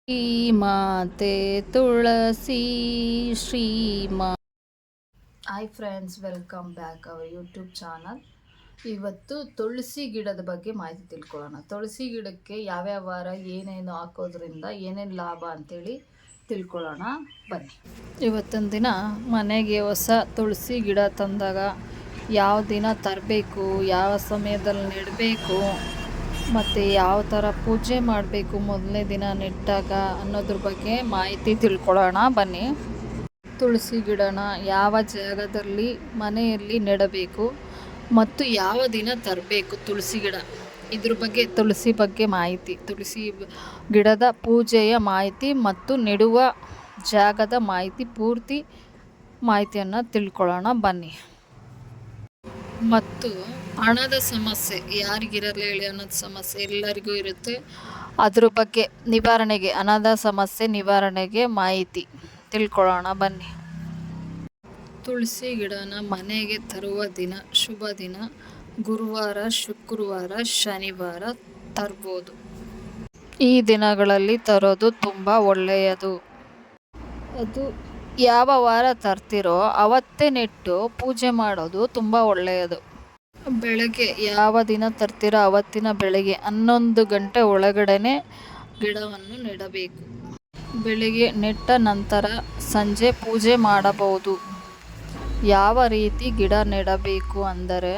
ಮಾತೆ Tulasi Shrima. Hi friends, welcome back our YouTube channel. ಇವತ್ತು ತುಳಸಿ ಗಿಡದ ಬಗ್ಗೆ ಮಾಹಿತಿ ತಿಳ್ಕೊಳ್ಳೋಣ. ತುಳಸಿ ಗಿಡಕ್ಕೆ ಯಾವ್ಯಾವ ವಾರ ಏನೇನು ಹಾಕೋದ್ರಿಂದ ಏನೇನು ಲಾಭ ಅಂತೇಳಿ ತಿಳ್ಕೊಳ್ಳೋಣ ಬನ್ನಿ. ಇವತ್ತಿನ ದಿನ ಮನೆಗೆ ಹೊಸ ತುಳಸಿ ಗಿಡ ತಂದಾಗ ಯಾವ ದಿನ ತರಬೇಕು, ಯಾವ ಸಮಯದಲ್ಲಿ ನೆಡಬೇಕು ಮತ್ತು ಯಾವ ಥರ ಪೂಜೆ ಮಾಡಬೇಕು ಮೊದಲನೇ ದಿನ ನೆಟ್ಟಾಗ ಅನ್ನೋದ್ರ ಬಗ್ಗೆ ಮಾಹಿತಿ ತಿಳ್ಕೊಳ್ಳೋಣ ಬನ್ನಿ. ತುಳಸಿ ಗಿಡನ ಯಾವ ಜಾಗದಲ್ಲಿ ಮನೆಯಲ್ಲಿ ನೆಡಬೇಕು ಮತ್ತು ಯಾವ ದಿನ ತರಬೇಕು ತುಳಸಿ ಗಿಡ, ಇದ್ರ ಬಗ್ಗೆ ತುಳಸಿ ಬಗ್ಗೆ ಮಾಹಿತಿ, ತುಳಸಿ ಗಿಡದ ಪೂಜೆಯ ಮಾಹಿತಿ ಮತ್ತು ನೆಡುವ ಜಾಗದ ಮಾಹಿತಿ, ಪೂರ್ತಿ ಮಾಹಿತಿಯನ್ನು ತಿಳ್ಕೊಳ್ಳೋಣ ಬನ್ನಿ. ಮತ್ತು ಹಣದ ಸಮಸ್ಯೆ ಯಾರಿಗಿರಲ್ಲ ಹೇಳಿ, ಹಣದ ಸಮಸ್ಯೆ ಎಲ್ಲರಿಗೂ ಇರುತ್ತೆ. ಅದ್ರ ಬಗ್ಗೆ ನಿವಾರಣೆಗೆ, ಹಣದ ಸಮಸ್ಯೆ ನಿವಾರಣೆಗೆ ಮಾಹಿತಿ ತಿಳ್ಕೊಳ್ಳೋಣ ಬನ್ನಿ. ತುಳಸಿ ಗಿಡನ ಮನೆಗೆ ತರುವ ದಿನ, ಶುಭ ದಿನ ಗುರುವಾರ, ಶುಕ್ರವಾರ, ಶನಿವಾರ ತರ್ಬೋದು. ಈ ದಿನಗಳಲ್ಲಿ ತರೋದು ತುಂಬ ಒಳ್ಳೆಯದು. ಅದು ಯಾವ ವಾರ ತರ್ತಿರೋ ಅವತ್ತೇ ನೆಟ್ಟು ಪೂಜೆ ಮಾಡೋದು ತುಂಬ ಒಳ್ಳೆಯದು. ಬೆಳಗ್ಗೆ ಯಾವ ದಿನ ತರ್ತಿರೋ ಅವತ್ತಿನ ಬೆಳಗ್ಗೆ 11 ಗಂಟೆ ಒಳಗಡೆ ಗಿಡವನ್ನು ನೆಡಬೇಕು. ಬೆಳಿಗ್ಗೆ ನೆಟ್ಟ ನಂತರ ಸಂಜೆ ಪೂಜೆ ಮಾಡಬಹುದು. ಯಾವ ರೀತಿ ಗಿಡ ನೆಡಬೇಕು ಅಂದರೆ,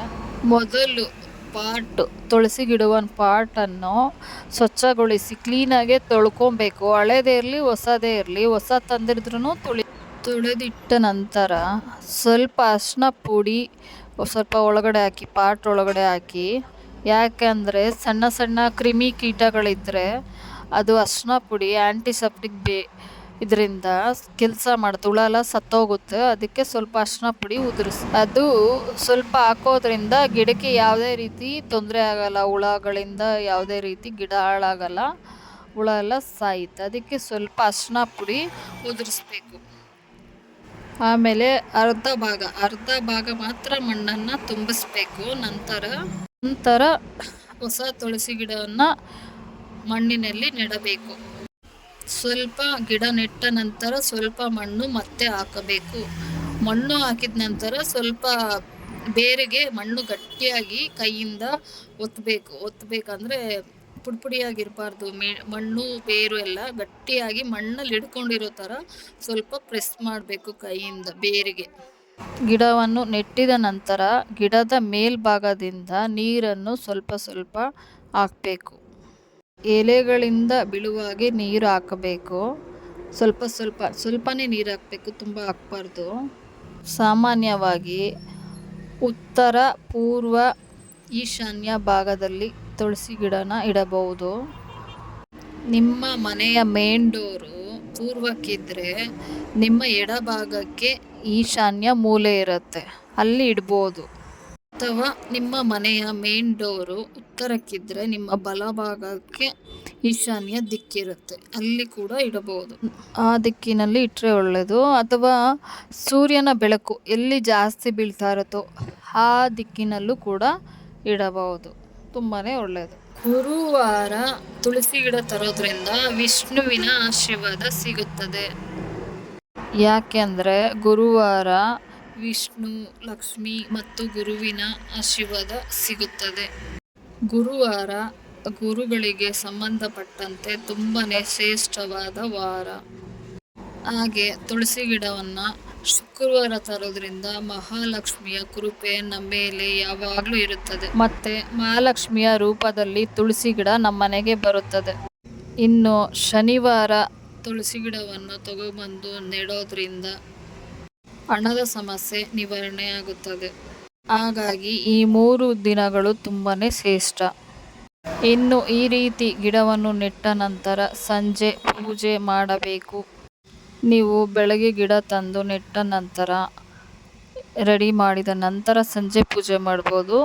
ಮೊದಲು ತುಳಸಿ ಗಿಡವನ್ನು ಪಾಟನ್ನು ಸ್ವಚ್ಛಗೊಳಿಸಿ ಕ್ಲೀನಾಗೆ ತೊಳ್ಕೊಬೇಕು. ಹಳೇದೇ ಇರಲಿ ಹೊಸದೇ ಇರಲಿ, ಹೊಸ ತಂದಿರಿದ್ರೂ ತೊಳೆದಿಟ್ಟ ನಂತರ ಸ್ವಲ್ಪ ಅರಿಶಿನ ಪುಡಿ ಸ್ವಲ್ಪ ಒಳಗಡೆ ಹಾಕಿ, ಪಾಟ್ ಒಳಗಡೆ ಹಾಕಿ. ಯಾಕೆಂದರೆ ಸಣ್ಣ ಸಣ್ಣ ಕ್ರಿಮಿ ಕೀಟಗಳಿದ್ದರೆ ಅದು ಅರಿಶಿನ ಪುಡಿ ಆ್ಯಂಟಿಸೆಪ್ಟಿಕ್ ಇದರಿಂದ ಕೆಲಸ ಮಾಡುತ್ತೆ, ಹುಳ ಎಲ್ಲ ಸತ್ತೋಗುತ್ತೆ. ಅದಕ್ಕೆ ಸ್ವಲ್ಪ ಅರಿಶಿನ ಪುಡಿ ಅದು ಸ್ವಲ್ಪ ಹಾಕೋದ್ರಿಂದ ಗಿಡಕ್ಕೆ ಯಾವುದೇ ರೀತಿ ತೊಂದರೆ ಆಗಲ್ಲ, ಹುಳಗಳಿಂದ ಯಾವುದೇ ರೀತಿ ಗಿಡ ಹಾಳಾಗಲ್ಲ, ಹುಳ ಎಲ್ಲ ಸಾಯುತ್ತೆ. ಅದಕ್ಕೆ ಸ್ವಲ್ಪ ಅರಿಶಿನ ಪುಡಿ ಉದುರಿಸ್ಬೇಕು. ಆಮೇಲೆ ಅರ್ಧ ಭಾಗ ಮಾತ್ರ ಮಣ್ಣನ್ನು ತುಂಬಿಸ್ಬೇಕು. ನಂತರ ಹೊಸ ತುಳಸಿ ಗಿಡವನ್ನು ಮಣ್ಣಿನಲ್ಲಿ ನೆಡಬೇಕು. ಸ್ವಲ್ಪ ಗಿಡ ನೆಟ್ಟ ನಂತರ ಸ್ವಲ್ಪ ಮಣ್ಣು ಮತ್ತೆ ಹಾಕಬೇಕು. ಮಣ್ಣು ಹಾಕಿದ ನಂತರ ಸ್ವಲ್ಪ ಬೇರಿಗೆ ಮಣ್ಣು ಗಟ್ಟಿಯಾಗಿ ಕೈಯಿಂದ ಒತ್ತಬೇಕಂದ್ರೆ ಪುಡಿಯಾಗಿರಬಾರ್ದು. ಮಣ್ಣು ಬೇರು ಎಲ್ಲ ಗಟ್ಟಿಯಾಗಿ ಮಣ್ಣಲ್ಲಿ ಹಿಡ್ಕೊಂಡಿರೋ ಥರ ಸ್ವಲ್ಪ ಪ್ರೆಸ್ ಮಾಡಬೇಕು ಕೈಯಿಂದ ಬೇರಿಗೆ. ಗಿಡವನ್ನು ನೆಟ್ಟಿದ ನಂತರ ಗಿಡದ ಮೇಲ್ಭಾಗದಿಂದ ನೀರನ್ನು ಸ್ವಲ್ಪ ಸ್ವಲ್ಪ ಹಾಕಬೇಕು. ಎಲೆಗಳಿಂದ ಬೀಳುವಾಗೆ ನೀರು ಹಾಕಬೇಕು. ಸ್ವಲ್ಪನೇ ನೀರು ಹಾಕಬೇಕು, ತುಂಬ ಹಾಕಬಾರ್ದು. ಸಾಮಾನ್ಯವಾಗಿ ಉತ್ತರ, ಪೂರ್ವ, ಈಶಾನ್ಯ ಭಾಗದಲ್ಲಿ ತುಳಸಿ ಗಿಡನ ಇಡಬಹುದು. ನಿಮ್ಮ ಮನೆಯ ಮೇನ್ ಡೋರು ಪೂರ್ವಕ್ಕಿದ್ರೆ ನಿಮ್ಮ ಎಡಭಾಗಕ್ಕೆ ಈಶಾನ್ಯ ಮೂಲೆ ಇರುತ್ತೆ, ಅಲ್ಲಿ ಇಡ್ಬೋದು. ಅಥವಾ ನಿಮ್ಮ ಮನೆಯ ಮೇನ್ ಡೋರು ಉತ್ತರಕ್ಕಿದ್ರೆ ನಿಮ್ಮ ಬಲಭಾಗಕ್ಕೆ ಈಶಾನ್ಯ ದಿಕ್ಕಿರುತ್ತೆ, ಅಲ್ಲಿ ಕೂಡ ಇಡಬಹುದು. ಆ ದಿಕ್ಕಿನಲ್ಲಿ ಇಟ್ಟರೆ ಒಳ್ಳೆಯದು. ಅಥವಾ ಸೂರ್ಯನ ಬೆಳಕು ಎಲ್ಲಿ ಜಾಸ್ತಿ ಬೀಳ್ತಾ ಇರುತ್ತೋ ಆ ದಿಕ್ಕಿನಲ್ಲೂ ಕೂಡ ಇಡಬಹುದು, ತುಂಬಾ ಒಳ್ಳೆಯದು. ಗುರುವಾರ ತುಳಸಿ ಗಿಡ ತರೋದ್ರಿಂದ ವಿಷ್ಣುವಿನ ಆಶೀರ್ವಾದ ಸಿಗುತ್ತದೆ. ಯಾಕೆಂದರೆ ಗುರುವಾರ ವಿಷ್ಣು, ಲಕ್ಷ್ಮಿ ಮತ್ತು ಗುರುವಿನ ಆಶೀರ್ವಾದ ಸಿಗುತ್ತದೆ. ಗುರುವಾರ ಗುರುಗಳಿಗೆ ಸಂಬಂಧಪಟ್ಟಂತೆ ತುಂಬನೇ ಶ್ರೇಷ್ಠವಾದ ವಾರ. ಹಾಗೆ ತುಳಸಿ ಗಿಡವನ್ನು ಶುಕ್ರವಾರ ತರೋದ್ರಿಂದ ಮಹಾಲಕ್ಷ್ಮಿಯ ಕೃಪೆ ನಮ್ಮ ಮೇಲೆ ಯಾವಾಗಲೂ ಇರುತ್ತದೆ. ಮತ್ತು ಮಹಾಲಕ್ಷ್ಮಿಯ ರೂಪದಲ್ಲಿ ತುಳಸಿ ಗಿಡ ನಮ್ಮ ಮನೆಗೆ ಬರುತ್ತದೆ. ಇನ್ನು ಶನಿವಾರ ತುಳಸಿ ಗಿಡವನ್ನು ತಗೊಬಂದು ನೆಡೋದ್ರಿಂದ ಹಣದ ಸಮಸ್ಯೆ ನಿವಾರಣೆ ಆಗುತ್ತದೆ. ಹಾಗಾಗಿ ಈ 3 ದಿನಗಳು ತುಂಬಾ ಶ್ರೇಷ್ಠ. ಇನ್ನು ಈ ರೀತಿ ಗಿಡವನ್ನು ನೆಟ್ಟ ನಂತರ ಸಂಜೆ ಪೂಜೆ ಮಾಡಬೇಕು. ನೀವು ಬೆಳಗ್ಗೆ ಗಿಡ ತಂದು ನೆಟ್ಟ ನಂತರ ರೆಡಿ ಮಾಡಿದ ನಂತರ ಸಂಜೆ ಪೂಜೆ ಮಾಡ್ಬೋದು.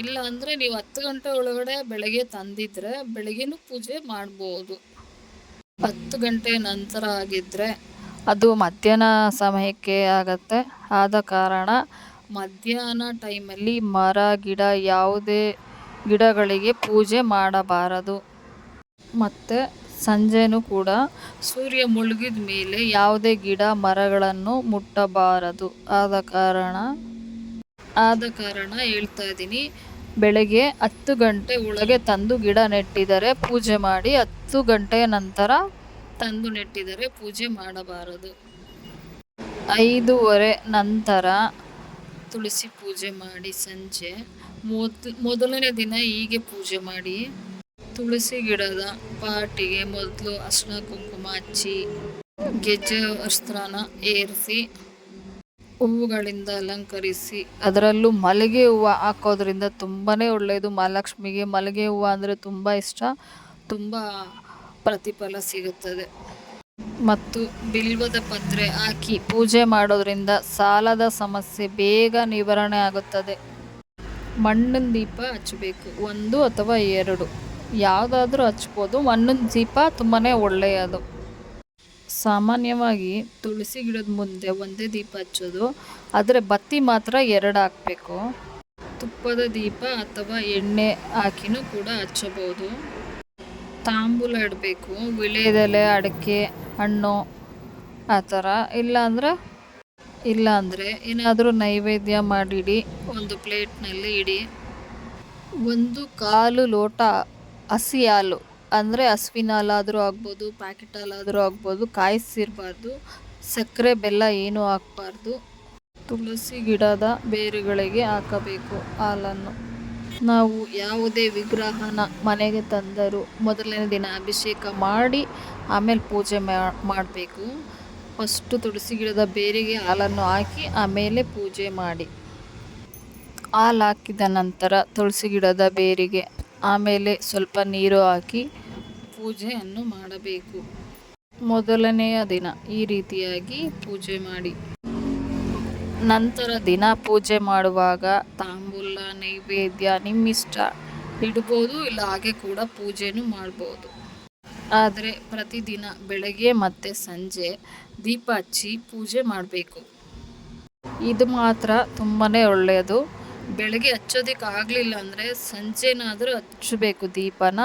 ಇಲ್ಲ ಅಂದರೆ ನೀವು 10 ಗಂಟೆ ಒಳಗಡೆ ಬೆಳಗ್ಗೆ ತಂದಿದ್ರೆ ಬೆಳಗ್ಗೆನೂ ಪೂಜೆ ಮಾಡ್ಬೋದು. 10 ಗಂಟೆ ನಂತರ ಆಗಿದ್ದರೆ ಅದು ಮಧ್ಯಾಹ್ನ ಸಮಯಕ್ಕೆ ಆಗುತ್ತೆ. ಆದ ಕಾರಣ ಮಧ್ಯಾಹ್ನ ಟೈಮಲ್ಲಿ ಮರ, ಗಿಡ, ಯಾವುದೇ ಗಿಡಗಳಿಗೆ ಪೂಜೆ ಮಾಡಬಾರದು. ಮತ್ತು ಸಂಜೆನೂ ಕೂಡ ಸೂರ್ಯ ಮುಳುಗಿದ ಮೇಲೆ ಯಾವುದೇ ಗಿಡ ಮರಗಳನ್ನು ಮುಟ್ಟಬಾರದು. ಆದ ಕಾರಣ ಹೇಳ್ತಾ ಇದ್ದೀನಿ, ಬೆಳಗ್ಗೆ 10 ಗಂಟೆ ಒಳಗೆ ತಂದು ಗಿಡ ನೆಟ್ಟಿದರೆ ಪೂಜೆ ಮಾಡಿ, 10 ಗಂಟೆಯ ನಂತರ ತಂದು ನೆಟ್ಟಿದರೆ ಪೂಜೆ ಮಾಡಬಾರದು. 5:30 ನಂತರ ತುಳಸಿ ಪೂಜೆ ಮಾಡಿ. ಸಂಜೆ ಮೊದಲನೇ ದಿನ ಹೀಗೆ ಪೂಜೆ ಮಾಡಿ. ತುಳಸಿ ಗಿಡದ ಪಾಟಿಗೆ ಮೊದಲು ಅರ್ಶಿನ ಕುಂಕುಮ ಹಚ್ಚಿ, ಗೆಜ್ಜೆ ವಸ್ತ್ರನ ಏರಿಸಿ, ಹೂವುಗಳಿಂದ ಅಲಂಕರಿಸಿ, ಅದರಲ್ಲೂ ಮಲ್ಲಿಗೆ ಹೂವು ಹಾಕೋದ್ರಿಂದ ತುಂಬಾ ಒಳ್ಳೆಯದು. ಮಹಾಲಕ್ಷ್ಮಿಗೆ ಮಲ್ಲಿಗೆ ಹೂವು ಅಂದರೆ ತುಂಬ ಇಷ್ಟ, ತುಂಬ ಪ್ರತಿಫಲ ಸಿಗುತ್ತದೆ. ಮತ್ತು ಬಿಲ್ವದ ಪತ್ರೆ ಹಾಕಿ ಪೂಜೆ ಮಾಡೋದ್ರಿಂದ ಸಾಲದ ಸಮಸ್ಯೆ ಬೇಗ ನಿವಾರಣೆ ಆಗುತ್ತದೆ. ಮಣ್ಣಿನ ದೀಪ ಹಚ್ಚಬೇಕು, 1 ಅಥವಾ 2 ಯಾವುದಾದ್ರೂ ಹಚ್ಬೋದು. ಮಣ್ಣಿನ ದೀಪ ತುಂಬಾ ಒಳ್ಳೆಯದು. ಸಾಮಾನ್ಯವಾಗಿ ತುಳಸಿ ಗಿಡದ ಮುಂದೆ ಒಂದೇ ದೀಪ ಹಚ್ಚೋದು, ಆದರೆ ಬತ್ತಿ ಮಾತ್ರ 2 ಹಾಕಬೇಕು. ತುಪ್ಪದ ದೀಪ ಅಥವಾ ಎಣ್ಣೆ ಹಾಕಿನೂ ಕೂಡ ಹಚ್ಚಬಹುದು. ತಾಂಬೂಲ ಇಡಬೇಕು, ವಿಳ್ಯದೆಲೆ, ಅಡಿಕೆ, ಹಣ್ಣು ಆ ಥರ. ಇಲ್ಲಾಂದರೆ ಏನಾದರೂ ನೈವೇದ್ಯ ಮಾಡಿಡಿ, ಒಂದು ಪ್ಲೇಟ್ನಲ್ಲಿ ಇಡಿ. 1/4 ಲೋಟ ಹಸಿ ಹಾಲು, ಅಂದರೆ ಹಸುವಿನ ಹಾಲಾದರೂ ಆಗ್ಬೋದು, ಪ್ಯಾಕೆಟ್ ಹಾಲಾದರೂ ಆಗ್ಬೋದು, ಕಾಯಿಸಿರಬಾರ್ದು. ಸಕ್ಕರೆ ಬೆಲ್ಲ ಏನೂ ಹಾಕಬಾರ್ದು. ತುಳಸಿ ಗಿಡದ ಬೇರುಗಳಿಗೆ ಹಾಕಬೇಕು ಹಾಲನ್ನು. ನಾವು ಯಾವುದೇ ವಿಗ್ರಹನ ಮನೆಗೆ ತಂದರೂ ಮೊದಲನೇ ದಿನ ಅಭಿಷೇಕ ಮಾಡಿ ಆಮೇಲೆ ಪೂಜೆ ಮಾಡಬೇಕು. ಫಸ್ಟು ತುಳಸಿ ಗಿಡದ ಬೇರಿಗೆ ಹಾಲನ್ನು ಹಾಕಿ ಆಮೇಲೆ ಪೂಜೆ ಮಾಡಿ. ಹಾಲು ಹಾಕಿದ ನಂತರ ತುಳಸಿ ಗಿಡದ ಬೇರಿಗೆ ಆಮೇಲೆ ಸ್ವಲ್ಪ ನೀರು ಹಾಕಿ ಪೂಜೆಯನ್ನು ಮಾಡಬೇಕು. ಮೊದಲನೆಯ ದಿನ ಈ ರೀತಿಯಾಗಿ ಪೂಜೆ ಮಾಡಿ. ನಂತರ ದಿನ ಪೂಜೆ ಮಾಡುವಾಗ ತಾಂಬೂಲ, ನೈವೇದ್ಯ ನಿಮ್ಮಿಷ್ಟ ಇಡ್ಬೋದು, ಇಲ್ಲ ಹಾಗೆ ಕೂಡ ಪೂಜೆನೂ ಮಾಡ್ಬೋದು. ಆದರೆ ಪ್ರತಿದಿನ ಬೆಳಗ್ಗೆ ಮತ್ತು ಸಂಜೆ ದೀಪ ಹಚ್ಚಿ ಪೂಜೆ ಮಾಡಬೇಕು. ಇದು ಮಾತ್ರ ತುಂಬಾ ಒಳ್ಳೆಯದು. ಬೆಳಗ್ಗೆ ಹಚ್ಚೋದಕ್ಕೆ ಆಗಲಿಲ್ಲ ಅಂದರೆ ಸಂಜೆನಾದರೂ ಹಚ್ಚಬೇಕು ದೀಪನ.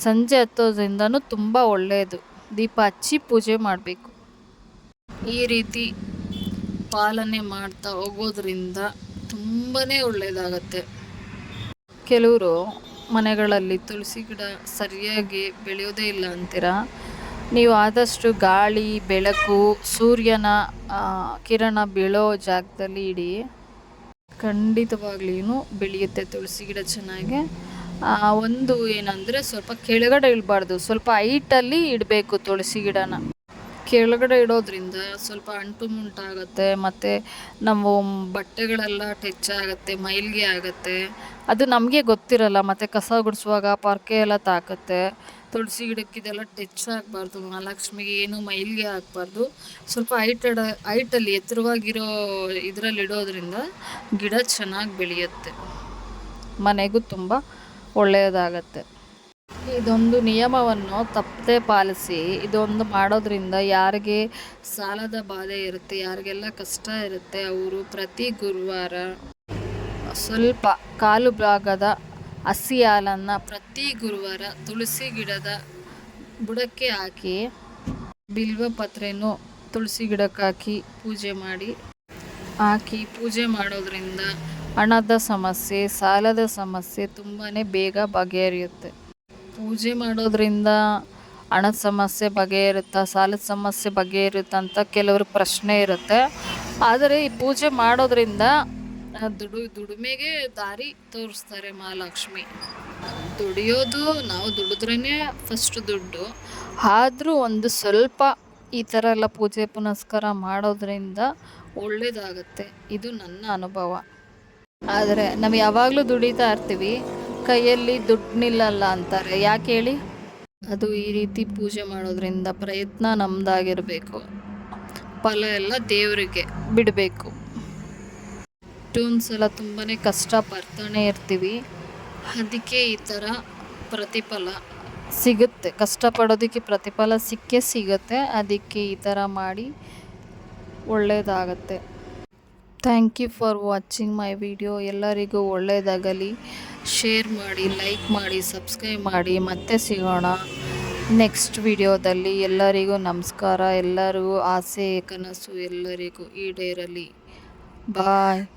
ಸಂಜೆ ಹಚ್ಚೋದ್ರಿಂದನೂ ತುಂಬ ಒಳ್ಳೆಯದು. ದೀಪ ಹಚ್ಚಿ ಪೂಜೆ ಮಾಡಬೇಕು. ಈ ರೀತಿ ಪಾಲನೆ ಮಾಡ್ತಾ ಹೋಗೋದ್ರಿಂದ ತುಂಬಾ ಒಳ್ಳೆಯದಾಗತ್ತೆ. ಕೆಲವರು ಮನೆಗಳಲ್ಲಿ ತುಳಸಿ ಗಿಡ ಸರಿಯಾಗಿ ಬೆಳೆಯೋದೇ ಇಲ್ಲ ಅಂತೀರ. ನೀವು ಆದಷ್ಟು ಗಾಳಿ, ಬೆಳಕು, ಸೂರ್ಯನ ಕಿರಣ ಬೀಳೋ ಜಾಗದಲ್ಲಿ ಇಡಿ. ಖಂಡಿತವಾಗ್ಲೂ ಬೆಳೆಯುತ್ತೆ ತುಳಸಿ ಗಿಡ ಚೆನ್ನಾಗಿ. ಒಂದು ಏನಂದರೆ ಸ್ವಲ್ಪ ಕೆಳಗಡೆ ಇಡಬಾರ್ದು, ಸ್ವಲ್ಪ ಹೈಟಲ್ಲಿ ಇಡಬೇಕು ತುಳಸಿ ಗಿಡನ. ಕೆಳಗಡೆ ಇಡೋದ್ರಿಂದ ಸ್ವಲ್ಪ ಅಂಟು ಮುಂಟಾಗುತ್ತೆ, ಮತ್ತು ನಾವು ಬಟ್ಟೆಗಳೆಲ್ಲ ಟಚ್ ಆಗುತ್ತೆ, ಮೈಲಿಗೆ ಆಗುತ್ತೆ. ಅದು ನಮಗೆ ಗೊತ್ತಿರಲ್ಲ. ಮತ್ತು ಕಸ ಗುಡಿಸುವಾಗ ಪೊರ್ಕೆ ಎಲ್ಲ ತಾಕುತ್ತೆ. ತುಳಸಿ ಗಿಡಕ್ಕೆ ಇದೆಲ್ಲ ಟಚ್ ಆಗಬಾರ್ದು. ಮಹಾಲಕ್ಷ್ಮಿಗೆ ಏನು ಮೈಲಿಗೆ ಹಾಕಬಾರ್ದು. ಸ್ವಲ್ಪ ಹೈಟಲ್ಲಿ ಎತ್ತರವಾಗಿರೋ ಇದರಲ್ಲಿ ಇಡೋದ್ರಿಂದ ಗಿಡ ಚೆನ್ನಾಗಿ ಬೆಳೆಯುತ್ತೆ, ಮನೆಗೂ ತುಂಬ ಒಳ್ಳೆಯದಾಗತ್ತೆ. ಇದೊಂದು ನಿಯಮವನ್ನು ತಪ್ಪದೆ ಪಾಲಿಸಿ. ಇದೊಂದು ಮಾಡೋದ್ರಿಂದ ಯಾರಿಗೆ ಸಾಲದ ಬಾಧೆ ಇರುತ್ತೆ, ಯಾರಿಗೆಲ್ಲ ಕಷ್ಟ ಇರುತ್ತೆ, ಅವರು ಪ್ರತಿ ಗುರುವಾರ ಸ್ವಲ್ಪ ಕಾಲು ಭಾಗದ ಹಸಿ ಹಾಲನ್ನು ಪ್ರತಿ ಗುರುವಾರ ತುಳಸಿ ಗಿಡದ ಬುಡಕ್ಕೆ ಹಾಕಿ, ಬಿಲ್ವ ಪತ್ರೆನೂ ತುಳಸಿ ಗಿಡಕ್ಕೆ ಹಾಕಿ ಪೂಜೆ ಮಾಡೋದ್ರಿಂದ ಹಣದ ಸಮಸ್ಯೆ, ಸಾಲದ ಸಮಸ್ಯೆ ತುಂಬಾ ಬೇಗ ಬಗೆಹರಿಯುತ್ತೆ. ಪೂಜೆ ಮಾಡೋದ್ರಿಂದ ಹಣದ ಸಮಸ್ಯೆ ಬಗೆಹರುತ್ತಾ, ಸಾಲದ ಸಮಸ್ಯೆ ಬಗೆಹರುತ್ತಾ ಅಂತ ಕೆಲವ್ರ ಪ್ರಶ್ನೆ ಇರುತ್ತೆ. ಆದರೆ ಈ ಪೂಜೆ ಮಾಡೋದ್ರಿಂದ ದುಡಿಮೆಗೆ ದಾರಿ ತೋರಿಸ್ತಾರೆ ಮಹಾಲಕ್ಷ್ಮಿ. ನಾವು ದುಡಿದ್ರೇ ಫಸ್ಟ್ ದುಡ್ಡು. ಆದರೂ ಒಂದು ಸ್ವಲ್ಪ ಈ ಥರ ಎಲ್ಲ ಪೂಜೆ ಪುನಸ್ಕಾರ ಮಾಡೋದ್ರಿಂದ ಒಳ್ಳೆಯದಾಗತ್ತೆ. ಇದು ನನ್ನ ಅನುಭವ. ಆದರೆ ನಾವು ಯಾವಾಗಲೂ ದುಡಿತಾ ಇರ್ತೀವಿ, ಕೈಯಲ್ಲಿ ದುಡ್ಡು ನಿಲ್ಲಲ್ಲ ಅಂತಾರೆ. ಯಾಕೆ ಹೇಳಿ? ಅದು ಈ ರೀತಿ ಪೂಜೆ ಮಾಡೋದ್ರಿಂದ ಪ್ರಯತ್ನ ನಮ್ಮದಾಗಿರಬೇಕು, ಫಲ ಎಲ್ಲ ದೇವರಿಗೆ ಬಿಡಬೇಕು. ಒಂದ್ಸಲ ತುಂಬಾ ಕಷ್ಟಪಡ್ತಾನೆ ಇರ್ತೀವಿ, ಅದಕ್ಕೆ ಈ ಥರ ಪ್ರತಿಫಲ ಸಿಗುತ್ತೆ. ಕಷ್ಟಪಡೋದಕ್ಕೆ ಪ್ರತಿಫಲ ಸಿಗುತ್ತೆ. ಅದಕ್ಕೆ ಈ ಥರ ಮಾಡಿ ಒಳ್ಳೆಯದಾಗತ್ತೆ. Thank you for watching my video. ಎಲ್ಲರಿಗೂ ಒಳ್ಳೆಯದಾಗಲಿ. ಶೇರ್ ಮಾಡಿ, ಲೈಕ್ ಮಾಡಿ, ಸಬ್ಸ್ಕ್ರೈಬ್ ಮಾಡಿ. ಮತ್ತೆ ಸಿಗೋಣ. ನೆಕ್ಸ್ಟ್ ವಿಡಿಯೋದಲ್ಲಿ. ಎಲ್ಲರಿಗೂ ನಮಸ್ಕಾರ. ಎಲ್ಲರಿಗೂ ಆಸೆ ಕನಸು ಎಲ್ಲರಿಗೂ ಈಡೇರಲಿ. ಬಾಯ್.